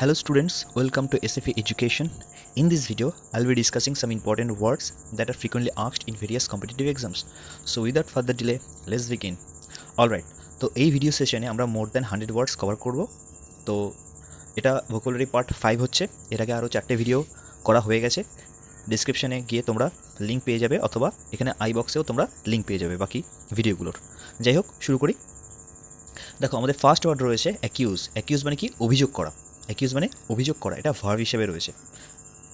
Hello students, welcome to SFA Education. In this video, I'll be discussing some important words that are frequently asked in various competitive exams. So without further delay, let's begin. Alright, তো এই video সেশনে আমরা more than 100 ওয়ার্ডস cover করব। তো এটা vocabulary part 5 হচ্ছে। এর আগে আরও 4টে ভিডিও করা হয়ে গেছে। ডেসক্রিপশনে গিয়ে তোমরা লিঙ্ক পেয়ে যাবে অথবা এখানে আই বক্সেও তোমরা লিঙ্ক পেয়ে যাবে বাকি ভিডিওগুলোর। যাই হোক, শুরু করি। দেখো, আমাদের ফার্স্ট ওয়ার্ড রয়েছে অ্যাকিউজ। অ্যাকিউজ মানে কি? অভিযোগ করা। অ্যাকিউজ মানে অভিযোগ করা, এটা ভার্ব হিসেবে রয়েছে।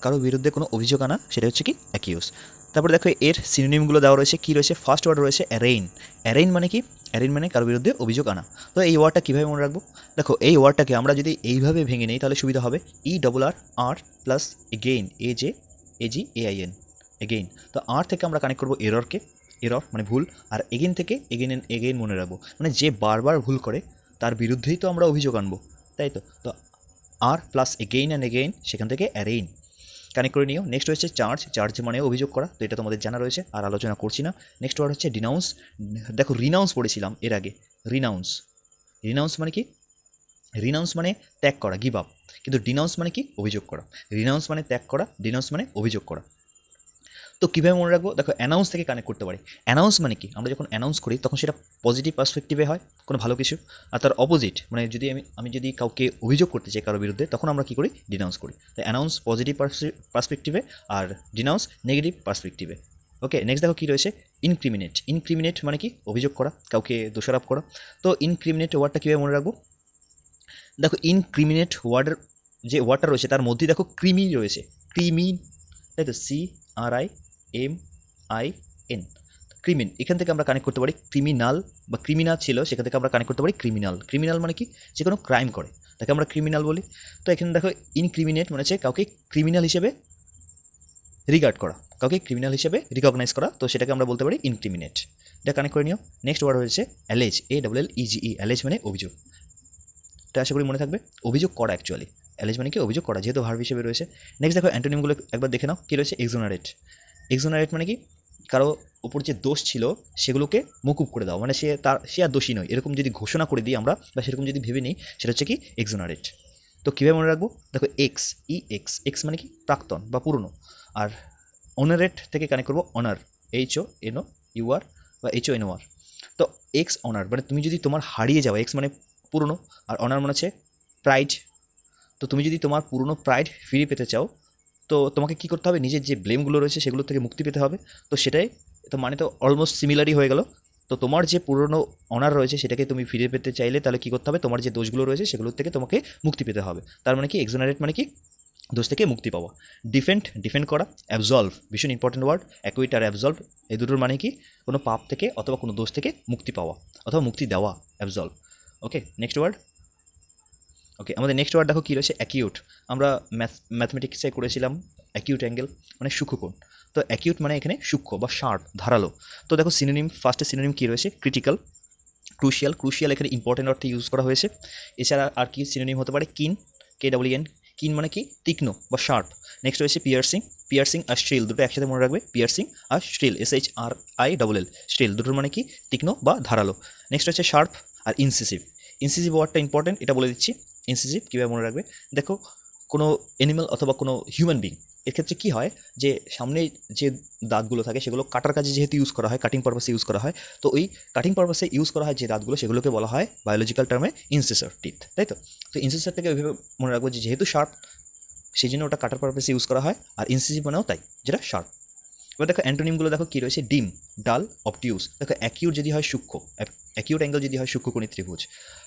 কারো বিরুদ্ধে কোনো অভিযোগ আনা, সেটা হচ্ছে কি? অ্যাকিউজ। তারপরে দেখো এর সিনোনিমগুলো দেওয়া রয়েছে। কি রয়েছে? ফার্স্ট ওয়ার্ড রয়েছে অ্যারেইন। অ্যারেইন মানে কি? অ্যারেইন মানে কারো বিরুদ্ধে অভিযোগ আনা। তো এই ওয়ার্ডটা কীভাবে মনে রাখবো? দেখো, এই ওয়ার্ডটাকে আমরা যদি এইভাবে ভেঙে নিই তাহলে সুবিধা হবে। ERR plus again, AGAIN, again. তো আর থেকে আমরা কানেক্ট করবো এররকে, এরর মানে ভুল। আর এগেইন থেকে এগেইন মনে রাখবো, মানে যে বারবার ভুল করে তার বিরুদ্ধেই তো আমরা অভিযোগ আনবো, তাই তো। তো আর প্লাস এগেইন অ্যান্ড এগেইন, সেখান থেকে অ্যারেইন কানেক্ট করে নিও। নেক্সট হচ্ছে চার্জ। চার্জ মানে অভিযোগ করা, তো এটা তোমাদের জানা রয়েছে, আর আলোচনা করছি না। নেক্সট ওয়ার্ড হচ্ছে ডিনাউন্স। দেখো, রিনাউন্স পড়েছিলাম এর আগে। রিনাউন্স, রিনাউন্স মানে কি? রিনাউন্স মানে ত্যাগ করা, গিভ আপ। কিন্তু ডিনাউন্স মানে কি? অভিযোগ করা। রিনাউন্স মানে ত্যাগ করা, ডিনাউন্স মানে অভিযোগ করা। তো কীভাবে মনে রাখবো? দেখো, অ্যানাউন্স থেকে কানেক্ট করতে পারি। অ্যানাউন্স মানে কি? আমরা যখন অ্যানাউন্স করি তখন সেটা পজিটিভ পার্সপেক্টিভে হয়, কোনো ভালো কিছু। আর তার অপোজিট মানে যদি আমি যদি কাউকে অভিযোগ করতে চাই কারোর বিরুদ্ধে, তখন আমরা কী করি? ডিনাউন্স করি। তো অ্যানাউন্স পজিটিভ পার্সপেক্টিভে আর ডিনাউন্স নেগেটিভ পার্সপেক্টিভে। ওকে, নেক্সট দেখো কী রয়েছে? ইনক্রিমিনেট। ইনক্রিমিনেট মানে কি? অভিযোগ করা, কাউকে দোষারোপ করা। তো ইনক্রিমিনেট ওয়ার্ডটা কীভাবে মনে রাখবো? দেখো, ইনক্রিমিনেট ওয়ার্ডের যে ওয়ার্ডটা রয়েছে তার মধ্যেই দেখো ক্রিমি রয়েছে। ক্রিমি, তাই তো, CRIMIN, ক্রিমিন। এখান থেকে আমরা কানেক্ট করতে পারি ক্রিমিনাল, বা ক্রিমিনাল ছিল সেখান থেকে আমরা কানেক্ট করতে পারি ক্রিমিনাল। ক্রিমিনাল মানে কি? যে কোনো ক্রাইম করে তাকে আমরা ক্রিমিনাল বলি। তো এখানে দেখো ইনক্রিমিনেট মানে হচ্ছে কাউকে ক্রিমিনাল হিসেবে রিগার্ড করা, কাউকে ক্রিমিনাল হিসেবে রিকগনাইজ করা, তো সেটাকে আমরা বলতে পারি ইনক্রিমিনেট। এটা কানেক্ট করে নিও। নেক্সট ওয়ার্ড হচ্ছে অ্যালেজ, ALLEGE। অ্যালেজ মানে অভিযোগ, এটা আশা করি মনে থাকবে। অভিযোগ করা অ্যাকচুয়ালি, অ্যালেজ মানে কি? অভিযোগ করা, যেহেতু ভার্ব হিসেবে রয়েছে। নেক্সট দেখো অ্যান্টোনিমগুলো একবার দেখে নাও। কী রয়েছে? এক্সোনারেট। এক্সোনারেট মানে কি? কারো ওপর যে দোষ ছিল সেগুলোকে মকুব করে দাও, মানে সে আর দোষী নয়, এরকম যদি ঘোষণা করে দিই আমরা, বা সেরকম যদি ভেবে নিই, সেটা হচ্ছে কি? এক্সোনারেট। তো কীভাবে মনে রাখবো? দেখো, এক্স মানে কি? প্রাক্তন বা পুরনো। আর অনারেট থেকে কানেক্ট করবো অনার, HONUR বা HONOR। তো এক্স অনার মানে তুমি যদি তোমার হারিয়ে যাও, এক্স মানে পুরনো, আর অনার মানে হচ্ছে প্রাইড। তো তুমি যদি তোমার পুরনো প্রাইড ফিরে পেতে চাও, তো তোমাকে কী করতে হবে? নিজের যে ব্লেমগুলো রয়েছে সেগুলো থেকে মুক্তি পেতে হবে। তো সেটাই তো, মানে তো অলমোস্ট সিমিলারই হয়ে গেল। তো তোমার যে পুরনো অনার রয়েছে সেটাকে তুমি ফিরে পেতে চাইলে তাহলে কী করতে হবে? তোমার যে দোষগুলো রয়েছে সেগুলোর থেকে তোমাকে মুক্তি পেতে হবে। তার মানে কি? এক্সোনারেট মানে কি? দোষ থেকে মুক্তি পাওয়া। ডিফেন্ড করা। অ্যাবজলভ, ভীষণ ইম্পর্টেন্ট ওয়ার্ড। অ্যাকুইট আর অ্যাবজলভ, এই দুটোর মানে কি? কোনো পাপ থেকে অথবা কোনো দোষ থেকে মুক্তি পাওয়া অথবা মুক্তি দেওয়া, অ্যাবজলভ। ওকে, নেক্সট ওয়ার্ড। ওকে, আমাদের নেক্সট ওয়ার্ড দেখো কী রয়েছে? অ্যাকিউট। আমরা ম্যাথমেটিক্সে করেছিলাম অ্যাকিউট অ্যাঙ্গেল মানে সূক্ষ্মকোণ। তো অ্যাকিউট মানে এখানে সূক্ষ্ম বা শার্প, ধারালো। তো দেখো সিনোনিম, ফার্স্টে সিনোনিম কী রয়েছে? Critical, crucial. ক্রুশিয়াল এখানে ইম্পর্টেন্ট অর্থে ইউজ করা হয়েছে। এছাড়া আর কি সিনোনিম হতে পারে? কিন, KEEN। কিন মানে কি? তীক্ষ্ণ বা শার্প। নেক্সট রয়েছে পিয়ার্সিং। পিয়ার্সিং আর স্ট্রিল, দুটো একসাথে মনে রাখবে। পিয়ার্সিং আর স্ট্রিল, SHRILL, স্ট্রিল, দুটোর মানে কি? তীক্ষ্ণ বা ধারালো। নেক্সট হচ্ছে শার্প আর ইনসিসিভ। ইনসিসিভ ওয়ার্ডটা ইম্পর্টেন্ট, এটা বলে দিচ্ছি। ইনসিসিভ কীভাবে মনে রাখবে? দেখো, কোনো অ্যানিমাল অথবা কোনো হিউম্যান বিং, এক্ষেত্রে কী হয় যে সামনে যে দাঁতগুলো থাকে সেগুলো কাটার কাজে যেহেতু ইউজ করা হয়, কাটিং পারপাসে ইউজ করা হয়, তো ওই কাটিং পারপাসে ইউজ করা হয় যে দাঁতগুলো, সেগুলোকে বলা হয় বায়োলজিক্যাল টার্মে ইনসিসর টিথ, তাই তো। তো ইনসিসর থেকে ওইভাবে মনে রাখবো যে যেহেতু শার্প সেই জন্য ওটা কাটার পারপাসে ইউজ করা হয়, আর ইনসিসিভ মানেও তাই, যেটা শার্প। এবার দেখো অ্যান্টোনিমগুলো দেখো কী রয়েছে? ডিম, ডাল, অবটিউজ। দেখো অ্যাকিউট যদি হয় সূক্ষ্ম, অ্যাকিউট অ্যাঙ্গেল যদি হয় সূক্ষ্মকোণী ত্রিভুজ,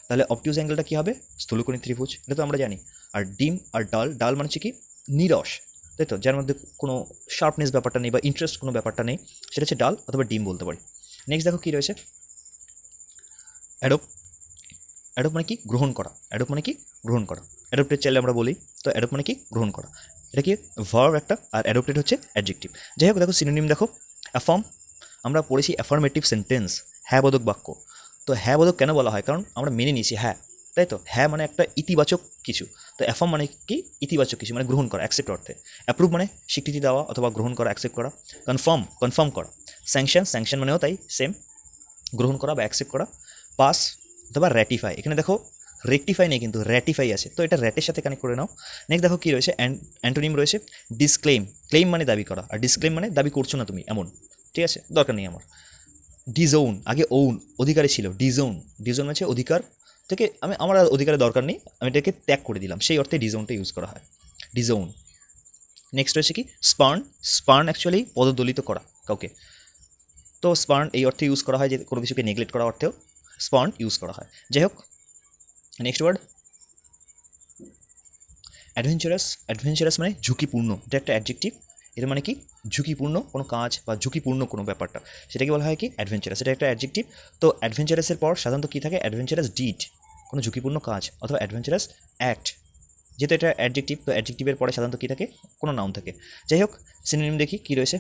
তাহলে অবটিউজ অ্যাঙ্গেলটা কী হবে? স্থূলকোণী ত্রিভুজ, এটা তো আমরা জানি। আর ডিম আর ডাল, ডাল মানে হচ্ছে কি? নিরস, তাই তো, যার মধ্যে কোনো শার্পনেস ব্যাপারটা নেই বা ইন্টারেস্ট কোনো ব্যাপারটা নেই, সেটা হচ্ছে ডাল অথবা ডিম বলতে পারি। নেক্সট দেখো কী রয়েছে? অ্যাডোপ। অ্যাডোপ মানে কি? গ্রহণ করা। অ্যাডোপ মানে কি? গ্রহণ করা। অ্যাডোপ্টেড চাইলে আমরা বলি, তো অ্যাডোপ মানে কি? গ্রহণ করা। এটা কি? ভার্ব একটা, আর অ্যাডোপ্টেড হচ্ছে অ্যাডজেক্টিভ। যাই হোক, দেখো সিনোনিম দেখো। অ্যাফার্ম, আমরা পড়েছি অ্যাফার্মেটিভ সেন্টেন্স, হ্যাঁ বোধক বাক্য। তো হ্যাঁ বোধক কেন বলা হয়? কারণ আমরা মেনে নিয়েছি হ্যাঁ, তাই তো। হ্যাঁ মানে একটা ইতিবাচক কিছু। তো অ্যাফার্ম মানে কি? ইতিবাচক কিছু, মানে গ্রহণ করা, অ্যাকসেপ্ট অর্থে। অ্যাপ্রুভ মানে স্বীকৃতি দেওয়া অথবা গ্রহণ করা, অ্যাকসেপ্ট করা। কনফার্ম করা। স্যাংশন মানেও তাই, সেম, গ্রহণ করা বা অ্যাকসেপ্ট করা। পাস অথবা র্যাটিফাই, এখানে দেখো রেকটিফাই নেই কিন্তু র্যাটিফাই আছে, তো এটা র্যাটের সাথে কানেক্ট করে নাও। নেক্সট দেখো কী রয়েছে, অ্যান্টোনিম রয়েছে ডিসক্লেম। ক্লেম মানে দাবি করা, আর ডিসক্লেম মানে দাবি করছো না তুমি এমন, ঠিক আছে, দরকার নেই আমার। ডিজোন, আগে ওন অধিকারে ছিল, ডিজোন, ডিজোন মানে অধিকার থেকে আমার আর অধিকারের দরকার নেই, আমি এটাকে ত্যাগ করে দিলাম, সেই অর্থে ডিজোনটা ইউজ করা হয়, ডিজোন। নেক্সট রয়েছে কি স্পার্ন। স্পার্ন অ্যাকচুয়ালি পদদলিত করা কাউকে, তো স্পার্ন এই অর্থে ইউজ করা হয় যে কোনো কিছুকে নেগলেক্ট করা অর্থেও স্পার্ন ইউজ করা হয়। যাই হোক, নেক্সট ওয়ার্ড অ্যাডভেঞ্চারাস। অ্যাডভেঞ্চারাস মানে ঝুঁকিপূর্ণ, এটা একটা অ্যাডজেক্টিভ। এর মানে কি ঝুঁকিপূর্ণ কোনো কাজ বা ঝুঁকিপূর্ণ কোনো ব্যাপারটা, সেটাকে বলা হয় কি অ্যাডভেঞ্চারাস, এটা একটা অ্যাডজেক্টিভ। তো অ্যাডভেঞ্চারাসের পর সাধারণত কী থাকে, অ্যাডভেঞ্চারাস ডিড, কোনো ঝুঁকিপূর্ণ কাজ, অথবা অ্যাডভেঞ্চারাস অ্যাক্ট, যেহেতু এটা অ্যাডজেক্টিভ তো অ্যাডজেক্টিভের পরে সাধারণত কী থাকে, কোনো নাউন থাকে। যাই হোক, সিনোনিম দেখি কী রয়েছে।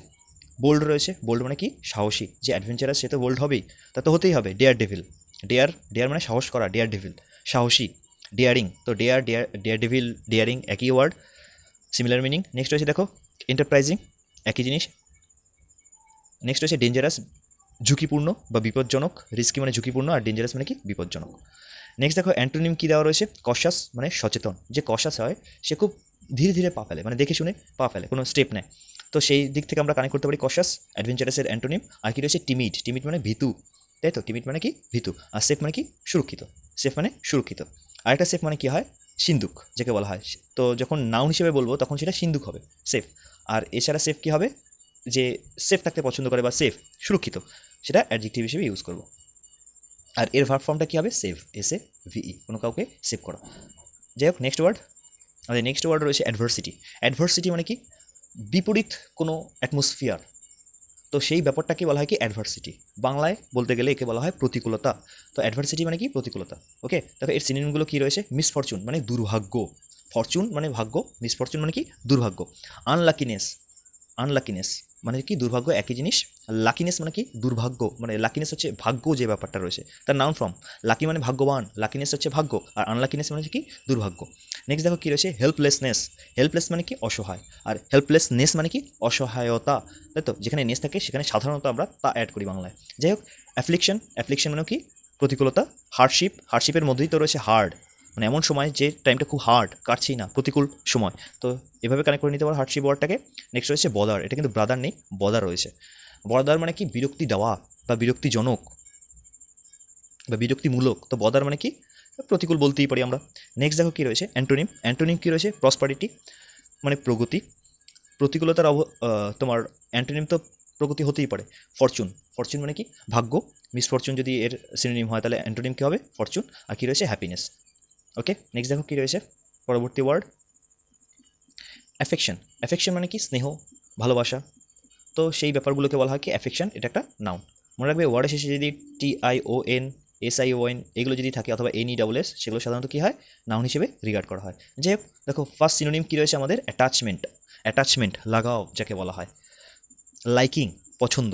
বোল্ড রয়েছে, বোল্ড মানে কি সাহসী, যে অ্যাডভেঞ্চারাস সে তো বোল্ড হবেই, তা তো হতেই হবে। ডেয়ার ডেভিল, ডেয়ার মানে সাহস করা, ডেয়ার ডেভিল সাহসী। ডেয়ারিং, তো ডেয়ার ডেভিল ডেয়ারিং একই ওয়ার্ড, সিমিলার মিনিং। নেক্সট রয়েছে দেখো এন্টারপ্রাইজিং, একই জিনিস। নেক্সট রয়েছে ডেঞ্জারাস, ঝুঁকিপূর্ণ বা বিপজ্জনক। রিস্কি মানে ঝুঁকিপূর্ণ, আর ডেঞ্জারাস মানে কি বিপজ্জনক। নেক্সট দেখো অ্যান্টোনিম কী দেওয়া রয়েছে, কশাস মানে সচেতন, যে কশাস হয় সে খুব ধীরে ধীরে পা ফেলে, মানে দেখে শুনে পা ফেলে, কোনো স্টেপ নেয়, তো সেই দিক থেকে আমরা কানেক্ট করতে পারি কশাস, অ্যাডভেঞ্চারাসের অ্যান্টোনিম। আর কি রয়েছে টিমিড, টিমিড মানে ভীতু, তাই তো, টিমিড মানে কি ভীতু। আর সেফ মানে কি সুরক্ষিত, সেফ মানে সুরক্ষিত। আরেকটা সেফ মানে কি হয়, সিন্দুক যাকে বলা হয়, তো যখন নাউন হিসেবে বলবো তখন সেটা সিন্দুক হবে সেফ। আর এছাড়া সেফ কী হবে, যে সেফ থাকতে পছন্দ করে বা সেফ সুরক্ষিত, সেটা অ্যাডজেক্টিভ হিসেবে ইউজ করবো। আর এর ভার্ব ফর্মটা কী হবে, সেভ, SAVE, কোনো কাউকে সেভ করা। যাই হোক, নেক্সট ওয়ার্ড, আমাদের নেক্সট ওয়ার্ড রয়েছে অ্যাডভার্সিটি। অ্যাডভার্সিটি মানে কি বিপরীত কোনো অ্যাটমসফিয়ার, তো সেই ব্যাপারটাকে বলা হয় কি অ্যাডভার্সিটি। বাংলায় বলতে গেলে একে বলা হয় প্রতিকূলতা। তো অ্যাডভার্সিটি মানে কি প্রতিকূলতা। ওকে, তবে এর সিনোনিমগুলো কী রয়েছে, মিসফরচুন মানে দুর্ভাগ্য, ফরচুন মানে ভাগ্য, মিসফরচুন মানে কি দুর্ভাগ্য। আনলাকিনেস, আনলাকিনেস মানে কি দুর্ভাগ্য, একই জিনিস। লাকিনেস মানে কি দুর্ভাগ্য, মানে লাকিনেস হচ্ছে ভাগ্য, যে ব্যাপারটা রয়েছে তার নাউন ফর্ম। লাকি মানে ভাগ্যবান, লাকিনেস হচ্ছে ভাগ্য, আর আনলাকিনেস মানে কি দুর্ভাগ্য। নেক্সট দেখো কী রয়েছে, হেল্পলেসনেস। হেল্পলেস মানে কি অসহায়, আর হেল্পলেসনেস মানে কি অসহায়তা, তাই তো, যেখানে নেস থাকে সেখানে সাধারণত আমরা তা অ্যাড করি বাংলায়। যাই হোক, অ্যাফ্লিকশন, অ্যাফ্লিকশন মানে কি প্রতিকূলতা। হার্ডশিপ, হার্ডশিপের মধ্যেই তো রয়েছে হার্ড, মানে এমন সময় যে টাইমটা খুব হার্ড, কাটছেই না, প্রতিকূল সময়, তো এভাবে কানেক্ট করে নিতে পারো হার্ডশিপ ওয়ার্ডটাকে। নেক্সট রয়েছে বদার, এটা কিন্তু ব্রাদার নেই, বদার রয়েছে। বদার মানে কি বিরক্তি দেওয়া বা বিরক্তিজনক বা বিরক্তিমূলক, তো বদার মানে কি প্রতিকূল বলতেই পারি আমরা। নেক্সট দেখো কী রয়েছে অ্যান্টোনিম। অ্যান্টোনিম কী রয়েছে, প্রসপারিটি মানে প্রগতি। প্রতিকূলতার তোমার অ্যান্টোনিম তো প্রগতি হতেই পারে। ফরচুন, ফরচুন মানে কি ভাগ্য। মিসফরচুন যদি এর সিনোনিম হয় তাহলে অ্যান্টোনিম কী হবে, ফরচুন। আর কী রয়েছে হ্যাপিনেস। ওকে, নেক্সট দেখো কী রয়েছে পরবর্তী ওয়ার্ড অ্যাফেকশন। অ্যাফেকশন মানে কি স্নেহ, ভালোবাসা, তো সেই ব্যাপারগুলোকে বলা হয় কি অ্যাফেকশন, এটা একটা নাউন। মনে রাখবে ওয়ার্ডের শেষে যদি TION SION এগুলো যদি থাকে, অথবা NESS, সেগুলো সাধারণত কী হয় নাউন হিসেবে রিগার্ড করা হয়। যাই হোক, দেখো ফার্স্ট সিনোনিম কী রয়েছে আমাদের, অ্যাটাচমেন্ট। অ্যাটাচমেন্ট লাগাও যাকে বলা হয়। লাইকিং পছন্দ,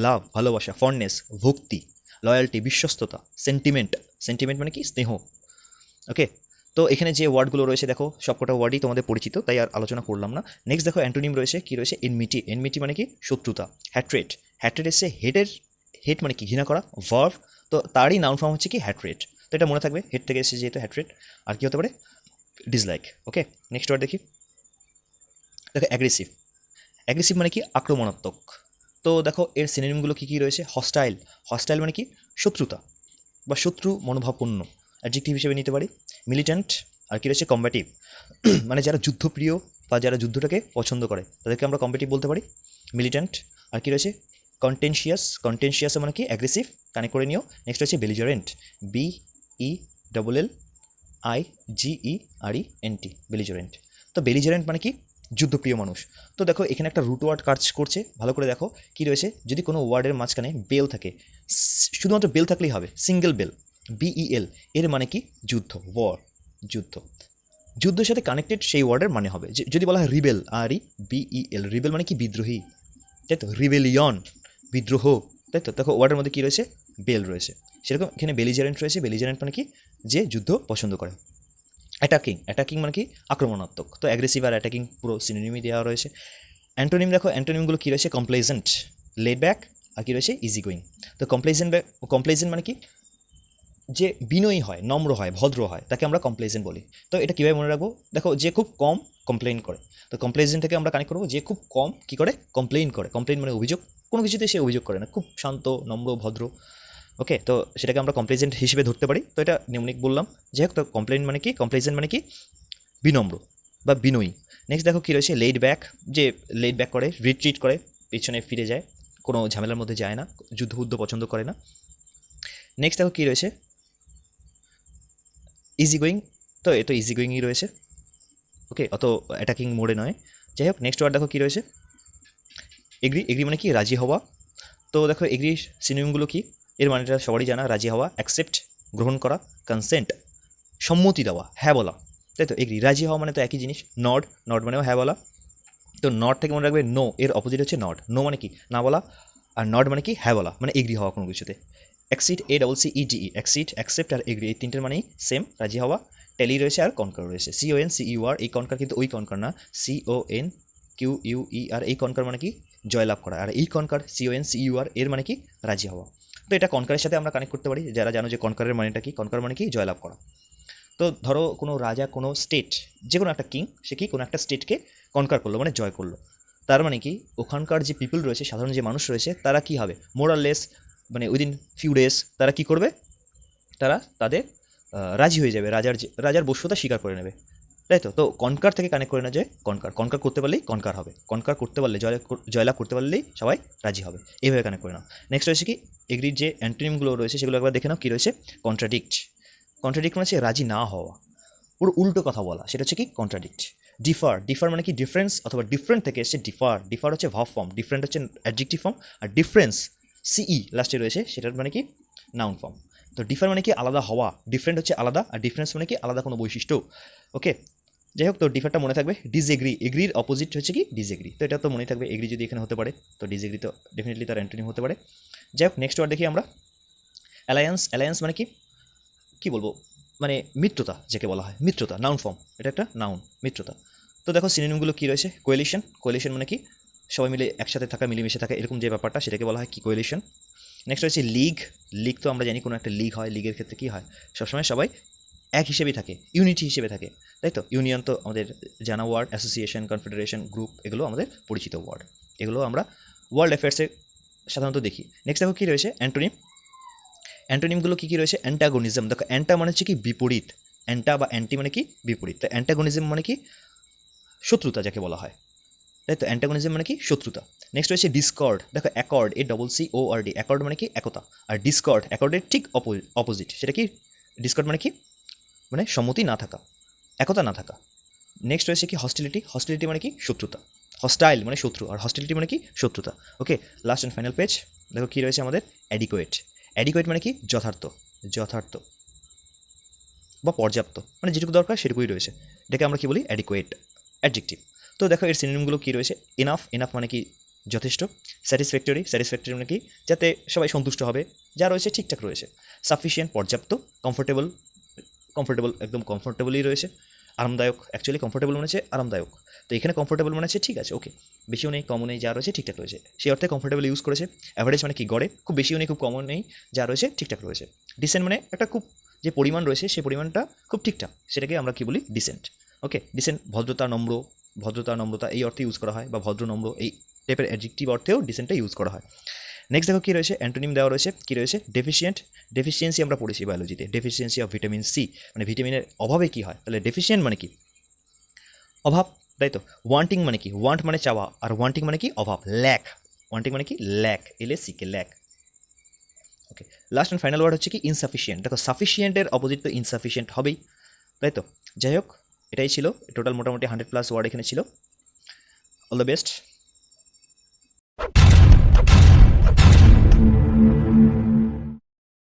লাভ ভালোবাসা, ফন্ডনেস ভক্তি, লয়্যালটি বিশ্বস্ততা, সেন্টিমেন্ট, সেন্টিমেন্ট মানে কি স্নেহ। ওকে, তো এখানে যে ওয়ার্ডগুলো রয়েছে দেখো সবকটা ওয়ার্ডই তোমাদের পরিচিত, তাই আর আলোচনা করলাম না। নেক্সট দেখো অ্যান্টোনিম রয়েছে, কী রয়েছে এনমিটি। এনমিটি মানে কি শত্রুতা। হ্যাট্রেট, হ্যাট্রেট এসে হেডের, হেট মানে কি ঘৃণা করা, ভার্ভ, তো তারই নাউন ফর্ম হচ্ছে কি হ্যাট্রেট, তো এটা মনে থাকবে, হেড থেকে এসে যেহেতু হ্যাট্রেট। আর কি হতে পারে, ডিসলাইক। ওকে, নেক্সট ওয়ার্ড দেখি, দেখো অ্যাগ্রেসিভ। অ্যাগ্রেসিভ মানে কি আক্রমণাত্মক, তো দেখো এর সিনোনিমগুলো কী কী রয়েছে, হস্টাইল। হস্টাইল মানে কি শত্রুতা বা শত্রু মনোভাবপূর্ণ, অ্যাডজেক্টিভ হিসেবে নিতে পারি। মিলিট্যান্ট, আর কি রয়েছে কম্ব্যাটিভ, মানে যারা যুদ্ধপ্রিয় বা যারা যুদ্ধটাকে পছন্দ করে তাদেরকে আমরা কম্ব্যাটিভ বলতে পারি, মিলিট্যান্ট। আর কি রয়েছে কন্টেনশিয়াস, কন্টেনশিয়াস মানে কি অ্যাগ্রেসিভ, কানেক্ট করে নিও। নেক্সট রয়েছে বেলিজারেন্ট, BELLIGERENT, বেলিজারেন্ট। তো বেলিজারেন্ট মানে কি যুদ্ধপ্রিয় মানুষ। তো দেখো এখানে একটা রুট ওয়ার্ড কাজ করছে, ভালো করে দেখো কি রয়েছে, যদি কোনো ওয়ার্ডের মাঝখানে বেল থাকে, শুধুমাত্র বেল থাকলেই হবে, সিঙ্গেল বেল, BEL, এর মানে কি যুদ্ধ, ওয়ার, যুদ্ধ, যুদ্ধের সাথে কানেক্টেড সেই ওয়ার্ডের মানে হবে। যদি বলা হয় রিবেল, REBEL, রিবেল মানে কি বিদ্রোহী, তাই তো, রিবেলিয়ন বিদ্রোহ, তাই তো, দেখো ওয়ার্ডের মধ্যে কী রয়েছে, বেল রয়েছে। সেরকম এখানে বেলিজারেন্ট রয়েছে, বেলিজারেন্ট মানে কি যে যুদ্ধ পছন্দ করে। অ্যাটাকিং, অ্যাটাকিং মানে কি আক্রমণাত্মক, তো অ্যাগ্রেসিভ আর অ্যাটাকিং পুরো সিনোনিমই দেওয়া রয়েছে। অ্যান্টোনিম দেখো, অ্যান্টোনিমগুলো কী রয়েছে, কমপ্লেজেন্ট, লেড ব্যাক, আর কী রয়েছে ইজি গোয়িং। তো কমপ্লেজেন্ট মানে কি যে বিনয়ী হয়, নম্র হয়, ভদ্র হয়, তাকে আমরা কমপ্লেজেন্ট বলি। তো এটা কীভাবে মনে রাখবো? দেখো, যে খুব কম কমপ্লেইন করে, তো কমপ্লেজেন্ট থেকে আমরা কানেক্ট করবো যে খুব কম কী করে, কমপ্লেইন করে। কমপ্লেইন মানে অভিযোগ, কোনো কিছুতে সে অভিযোগ করে না, খুব শান্ত, নম্র, ভদ্র। ওকে, তো সেটাকে আমরা কমপ্লেজেন্ট হিসেবে ধরতে পারি। তো এটা নিউমনিক বললাম। যাই হোক, তো কমপ্লেইন মানে কি, কমপ্লেজেন্ট মানে কি, বিনম্র বা বিনয়ী। নেক্সট দেখো কী রয়েছে, লেড ব্যাক, যে লেড ব্যাক করে, রিট্রিট করে, পিছনে ফিরে যায়, কোনো ঝামেলার মধ্যে যায় না, যুদ্ধ পছন্দ করে না। নেক্সট দেখো কী রয়েছে, ইজি গোয়িং। তো এ তো ইজি গোয়িংই রয়েছে, ওকে, অত অ্যাটাকিং মোডে নয়। যাই হোক, নেক্সট ওয়ার্ড দেখো কী রয়েছে, এগ্রি। এগ্রি মানে কি, রাজি হওয়া। তো দেখো এগ্রি সিনোনিমগুলো কি, এর মানেটা সবারই জানা, রাজি হওয়া, অ্যাকসেপ্ট গ্রহণ করা, কনসেন্ট সম্মতি দেওয়া, হ্যাঁ বলা, তাই তো। এগ্রি, রাজি হওয়া মানে তো একই জিনিস। নড, নড মানেও হ্যাঁ বলা। তো নট থেকে মনে রাখবে নো, এর অপোজিট হচ্ছে নট। নো মানে কি, না বলা, আর নড মানে কি, হ্যাঁ বলা, মানে এগ্রি হওয়া কোনো কিছুতে। অ্যাক্সিড, ACCEDE, অ্যাক্সিড, অ্যাকসেপ্ট আর এগ্রি, এই তিনটের মানেই সেম, রাজি হওয়া। টেলি রয়েছে আর কনকার রয়েছে, CONCUR, এই কনকার কিন্তু ওই কনকার না, CONQUER, এই কনকার মানে কি, জয়লাভ করা। আর এই কনকার CONCUR এর মানে কি, রাজি হওয়া। তো এটা কনকারের সাথে আমরা কানেক্ট করতে পারি, যারা জানো যে কনকারের মানেটা কি, কনকার মানে কি, জয়লাভ করা। তো ধরো কোনো রাজা কোনো স্টেট, যে কোনো একটা কিং, সে কি কোনো একটা স্টেটকে কনকার করলো, মানে জয় করলো। তার মানে কি, ওখানকার যে পিপল রয়েছে, সাধারণ যে মানুষ রয়েছে, তারা কি হবে, মোরাললেস, মানে উইদিন ফিউ ডেজ তারা কি করবে, তারা তাদের রাজি হয়ে যাবে, রাজার বশ্যতা স্বীকার করে নেবে, তাই তো। তো কনকার থেকে কানেক্ট করে না, যে কনকার করতে পারলেই কনকার হবে, কনকার করতে পারলে, জয়লাভ করতে পারলেই সবাই রাজি হবে, এইভাবে কানেক্ট করে নাও। নেক্সট রয়েছে কি, এগ্রির যে অ্যান্টোনিমগুলো রয়েছে সেগুলো একবার দেখে নাও। কী রয়েছে, কন্ট্রাডিক্ট। কন্ট্রাডিক্ট মানে হচ্ছে রাজি না হওয়া, ওর উল্টো কথা বলা, সেটা হচ্ছে কি, কন্ট্রাডিক্ট। ডিফার, ডিফার মানে কি, ডিফারেন্স অথবা ডিফারেন্ট থেকে এসছে ডিফার। ডিফার হচ্ছে ভার্ব ফর্ম, ডিফারেন্ট হচ্ছে অ্যাডজেক্টিভ ফর্ম, আর ডিফারেন্স লাস্টে রয়েছে, সেটার মানে কি, নাউন ফর্ম। তো ডিফার মানে কি, আলাদা হওয়া, ডিফারেন্ট হচ্ছে আলাদা, আর ডিফারেন্স মানে কি, আলাদা কোনো বৈশিষ্ট্য। ওকে, যাই হোক, তো ডিফারটা মনে থাকবে। ডিসএগ্রি, এগ্রির অপোজিট হচ্ছে কি, ডিসএগ্রি। তো এটা তো মনে থাকবে, এগ্রি যদি এখানে হতে পারে, তো ডিসএগ্রি তো ডেফিনেটলি তার অ্যান্টোনিম হতে পারে। যাই হোক, নেক্সট ওয়ার্ড দেখি আমরা, অ্যালায়েন্স। অ্যালায়েন্স মানে কি, কী বলবো, মানে মিত্রতা, যাকে বলা হয় মিত্রতা, নাউন ফর্ম, এটা একটা নাউন, মিত্রতা। তো দেখো সিনোনিমগুলো কী রয়েছে, কোয়েলিশন। কোয়েলিশন মানে কি, সবাই মিলে একসাথে থাকা, মিলেমিশে থাকা, এরকম যে ব্যাপারটা, সেটাকে বলা হয় কি, কোয়েলিশন। নেক্সট রয়েছে লিগ। লিগ তো আমরা জানি কোনো একটা লিগ হয়, লিগের ক্ষেত্রে কী হয়, সবসময় সবাই এক হিসেবেই থাকে, ইউনিটি হিসেবে থাকে, তাই তো। ইউনিয়ন তো আমাদের জানা ওয়ার্ড, অ্যাসোসিয়েশন, কনফেডারেশন, গ্রুপ, এগুলো আমাদের পরিচিত ওয়ার্ড, এগুলো আমরা ওয়ার্ল্ড অ্যাফেয়ার্সে সাধারণত দেখি। নেক্সট দেখো কী রয়েছে, অ্যান্টোনিম। অ্যান্টোনিমগুলো কী কী রয়েছে, অ্যান্টাগনিজম। দেখো, অ্যান্টা মানে হচ্ছে কি, বিপরীত। অ্যান্টা বা অ্যান্টি মানে কি, বিপরীত। তো অ্যান্টাগনিজম মানে কি, শত্রুতা যাকে বলা হয়, তাই তো। অ্যান্টাগনিজম মানে কি, শত্রুতা। নেক্সট রয়েছে ডিসকর্ড। দেখো, অ্যাকর্ড, ACCORD, অ্যাকর্ড মানে কি, একতা। আর ডিসকর্ড, অ্যাকর্ডের ঠিক অপোজিট, সেটা কি, ডিসকর্ড মানে কি, মানে সম্মতি না থাকা, একতা না থাকা। নেক্সট রয়েছে কি, হস্টিলিটি। হস্টিলিটি মানে কি, শত্রুতা। হস্টাইল মানে শত্রু, আর হস্টিলিটি মানে কি, শত্রুতা। ওকে, লাস্ট অ্যান্ড ফাইনাল পেজ দেখো কী রয়েছে আমাদের, অ্যাডিকুয়েট। অ্যাডিকুয়েট মানে কি, যথার্থ, যথার্থ বা পর্যাপ্ত, মানে যেটুকু দরকার সেটুকুই রয়েছে, এটাকে আমরা কি বলি, অ্যাডিকুয়েট, অ্যাডজেক্টিভ। তো দেখো এর সিনোনিমগুলো কী রয়েছে, এনাফ। এনাফ মানে কি, যথেষ্ট। স্যাটিসফ্যাক্টরি। স্যাটিসফ্যাক্টরি মানে কি, যাতে সবাই সন্তুষ্ট হবে, যা রয়েছে ঠিকঠাক রয়েছে। সাফিসিয়েন্ট, পর্যাপ্ত। কমফোর্টেবল, কমফোর্টেবল, একদম কমফোর্টেবলই রয়েছে। আরামদায়ক, অ্যাকচুয়ালি কমফোর্টেবল মানে হচ্ছে আরামদায়ক, তো এখানে কমফোর্টেবল মানে হচ্ছে ঠিক আছে, ওকে, বেশিও নেই কমও নেই, যা রয়েছে ঠিকঠাক রয়েছে, সেই অর্থে কমফোর্টেবল ইউজ করেছে। অ্যাভারেজ মানে কি, গড়ে, খুব বেশিও নেই খুব কমও নেই, যা রয়েছে ঠিকঠাক রয়েছে। ডিসেন্ট মানে একটা খুব, যে পরিমাণ রয়েছে সেই পরিমাণটা খুব ঠিকঠাক, সেটাকে আমরা কি বলি, ডিসেন্ট। ওকে, ডিসেন্ট ভদ্রতা, নম্র, ভদ্রতা, নম্রতা এই অর্থে ইউজ করা হয়, বা ভদ্র, নম্র এই টাইপের অ্যাডজেক্টিভ অর্থেও ডিসেন্টটা ইউজ করা হয়। নেক্সট দেখো কী রয়েছে, অ্যান্টোনিম দেওয়া রয়েছে। কী রয়েছে, ডেফিসিয়েন্ট। ডেফিসিয়েন্সি আমরা পড়েছি বায়োলজিতে, ডেফিসিয়েন্সি অফ ভিটামিন সি, মানে ভিটামিনের অভাবে কী হয়, তাহলে ডেফিসিয়েন্ট মানে কি, অভাব, তাই তো। ওয়ান্টিং মানে কি, ওয়ান্ট মানে চাওয়া, আর ওয়ান্টিং মানে কি, অভাব, ল্যাক। ওয়ান্টিং মানে কি, lack, LACK, lack. Okay, last and final word হচ্ছে কি, ইনসাফিসিয়েন্ট। দেখো, সাফিসিয়েন্টের অপোজিট তো ইনসাফিসিয়েন্ট হবেই, তাই তো। যাই হোক, এটাই ছিল টোটাল, মোটামুটি 100+ ওয়ার্ড এখানে ছিল। All the best.